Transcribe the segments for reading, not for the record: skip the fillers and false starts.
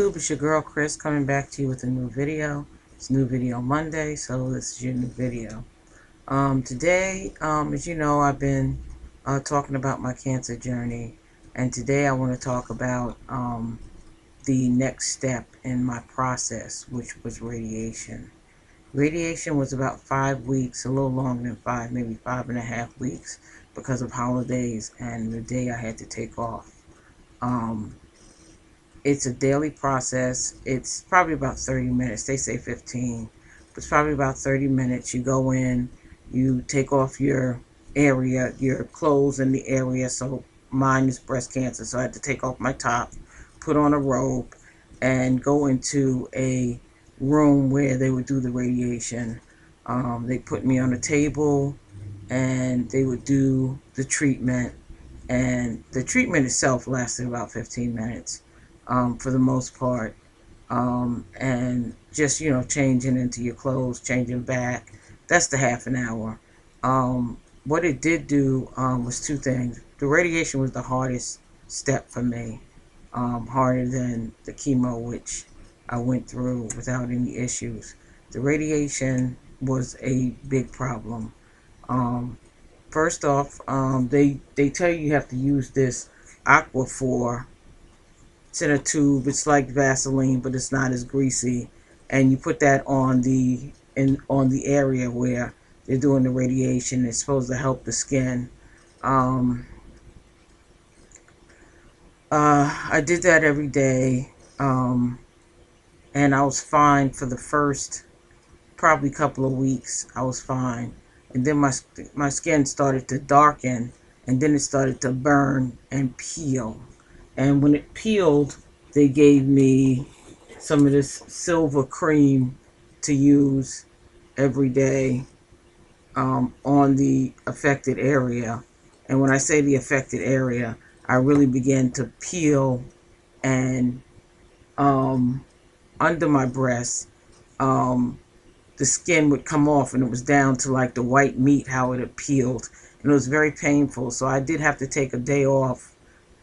It's your girl Chris coming back to you with a new video. It's New Video Monday, so this is your new video. Today, as you know, I've been talking about my cancer journey, and today I want to talk about the next step in my process, which was radiation. Radiation was about 5 weeks, a little longer than five, maybe 5.5 weeks, because of holidays and the day I had to take off. Um, It's a daily process. It's probably about 30 minutes. They say 15, but it's probably about 30 minutes. You go in, you take off your area, your clothes in the area. So mine is breast cancer, so I had to take off my top, put on a robe, and go into a room where they would do the radiation. They put me on a table, and they would do the treatment. And the treatment itself lasted about 15 minutes for the most part. And just, changing into your clothes, changing back. That's the half an hour. What it did do was two things. The radiation was the hardest step for me, harder than the chemo, which I went through without any issues. The radiation was a big problem. Um, First off, they tell you have to use this Aquaphor. It's in a tube. It's like Vaseline, but it's not as greasy. And you put that on the area where they're doing the radiation. It's supposed to help the skin. Um, I did that every day, and I was fine for the first probably couple of weeks. I was fine, and then my skin started to darken, and then it started to burn and peel. And when it peeled, they gave me some of this silver cream to use every day on the affected area. And when I say the affected area, I really began to peel and um, under my breast, um, the skin would come off and it was down to like the white meat, how it had peeled. And it was very painful. So I did have to take a day off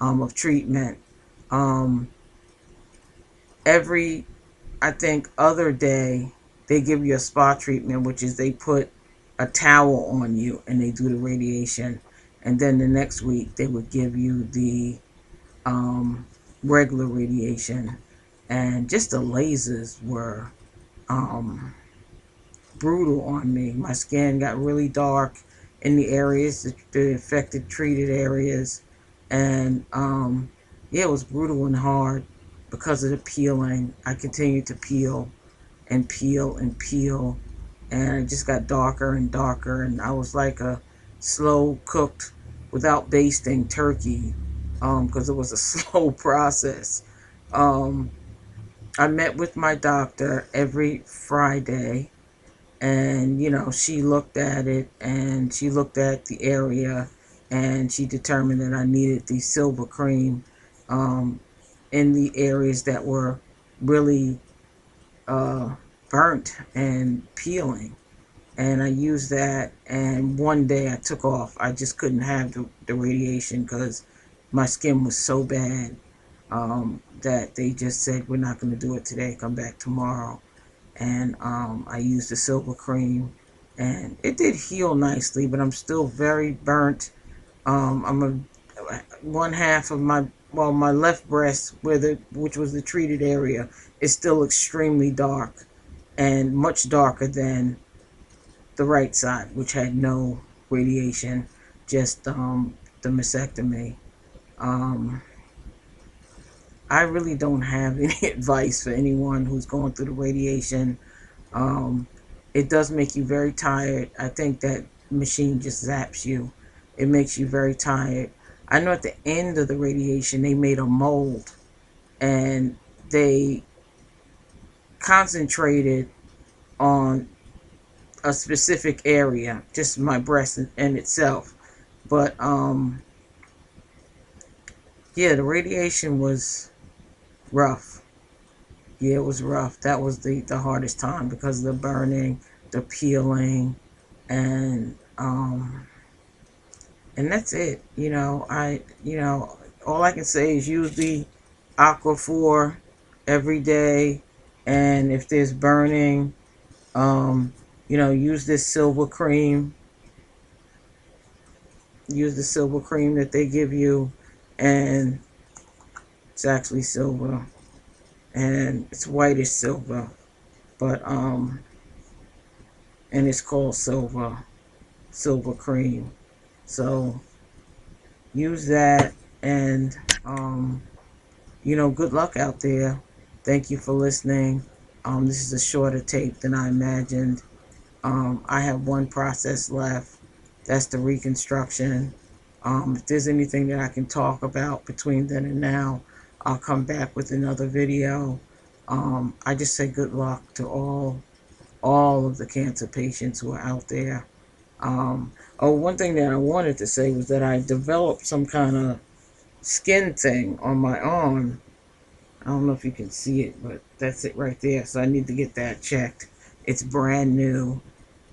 of treatment. Um, every, I think, other day, they give you a spa treatment, which is they put a towel on you and they do the radiation. And then the next week, they would give you the um, regular radiation. And just the lasers were um, brutal on me. My skin got really dark in the areas, the affected, treated areas. And yeah, it was brutal and hard because of the peeling. I continued to peel and peel and peel, and it just got darker and darker. And I was like a slow cooked, without basting, turkey, because it was a slow process. Um, I met with my doctor every Friday, and she looked at it, and she looked at the area, and she determined that I needed the silver cream um, in the areas that were really uh, burnt and peeling. And I used that, and one day I took off. I just couldn't have the radiation because my skin was so bad that they just said, we're not going to do it today, come back tomorrow. And I used the silver cream, and it did heal nicely, but I'm still very burnt. I'm one half of my left breast, which was the treated area, is still extremely dark, and much darker than the right side, which had no radiation, just the mastectomy. Um, I really don't have any advice for anyone who's going through the radiation. Um, it does make you very tired. I think that machine just zaps you. It makes you very tired. I know at the end of the radiation, they made a mold, and they concentrated on a specific area, just my breast in itself. But yeah, the radiation was rough. Yeah, it was rough. That was the hardest time because of the burning, the peeling, and that's it. All I can say is use the Aquaphor every day. And if there's burning, um, use this silver cream. Use the silver cream that they give you, and it's actually silver, and it's whitish silver, but and it's called silver cream. So use that, and good luck out there. Thank you for listening. This is a shorter tape than I imagined. I have one process left. That's the reconstruction. If there's anything that I can talk about between then and now, I'll come back with another video. I just say good luck to all of the cancer patients who are out there. One thing that I wanted to say was that I developed some kind of skin thing on my arm. I don't know if you can see it, but that's it right there. So I need to get that checked. It's brand new.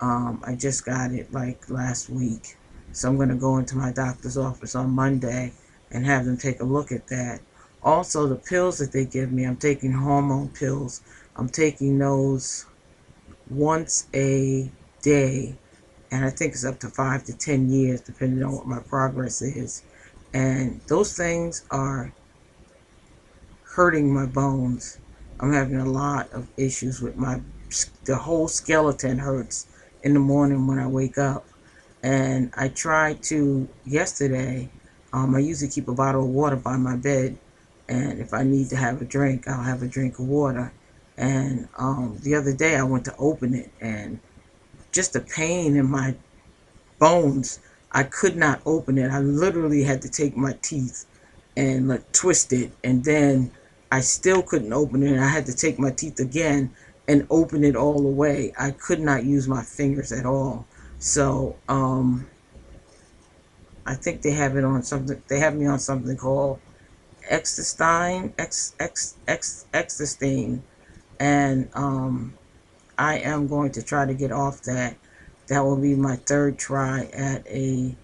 I just got it like last week. So I'm going to go into my doctor's office on Monday and have them take a look at that. Also, the pills that they give me, I'm taking hormone pills. I'm taking those once a day, and I think it's up to 5 to 10 years, depending on what my progress is. And those things are hurting my bones. I'm having a lot of issues with the whole skeleton hurts in the morning when I wake up. And I tried to, yesterday, I usually keep a bottle of water by my bed. And if I need to have a drink, I'll have a drink of water. And the other day I went to open it, and just the pain in my bones, I could not open it. I literally had to take my teeth and like twist it, and then I still couldn't open it. I had to take my teeth again and open it all the way. I could not use my fingers at all. So I think they have it on something. They have me on something called Extastine, and I am going to try to get off that. That will be my third try at a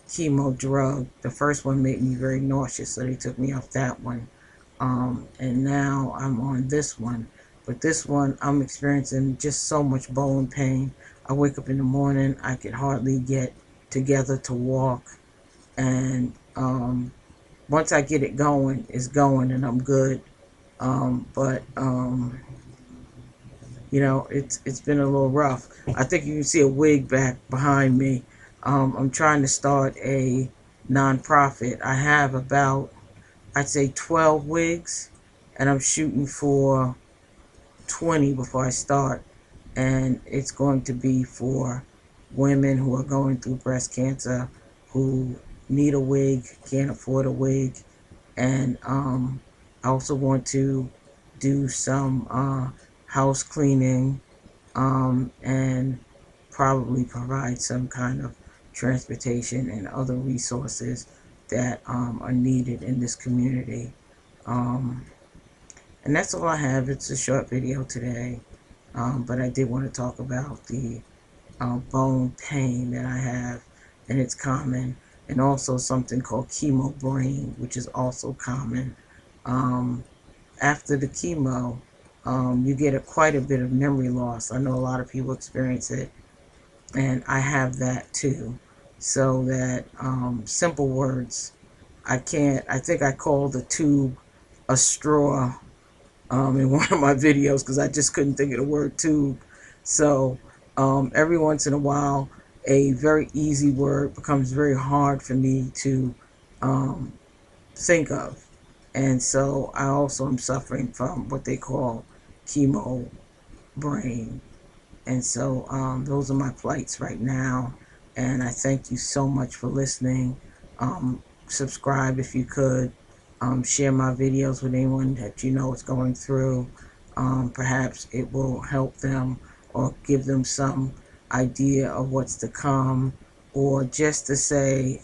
chemo drug. The first one made me very nauseous, so they took me off that one. And now I'm on this one. But this one, I'm experiencing just so much bone pain. I wake up in the morning, I could hardly get together to walk. And once I get it going, it's going and I'm good. But it's been a little rough. I think you can see a wig back behind me. I'm trying to start a nonprofit. I have about, I'd say 12 wigs, and I'm shooting for 20 before I start. And it's going to be for women who are going through breast cancer, who need a wig, can't afford a wig. And I also want to do some house cleaning, and probably provide some kind of transportation and other resources that are needed in this community. Um, and that's all I have. It's a short video today, but I did want to talk about the bone pain that I have, and it's common, and also something called chemo brain, which is also common. Um, After the chemo, you get quite a bit of memory loss. I know a lot of people experience it, and I have that too. So that simple words, I think I called the tube a straw in one of my videos because I just couldn't think of the word tube. So every once in a while, a very easy word becomes very hard for me to um, think of. And so I also am suffering from what they call chemo brain. And so those are my plights right now. And I thank you so much for listening. Subscribe if you could. Share my videos with anyone that you know is going through. Perhaps it will help them or give them some idea of what's to come. Or just to say,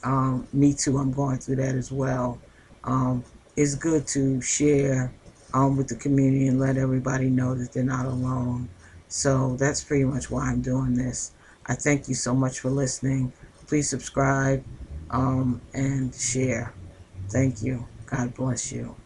me too, I'm going through that as well. Um, it's good to share with the community and let everybody know that they're not alone. So that's pretty much why I'm doing this. I thank you so much for listening. Please subscribe and share. Thank you. God bless you.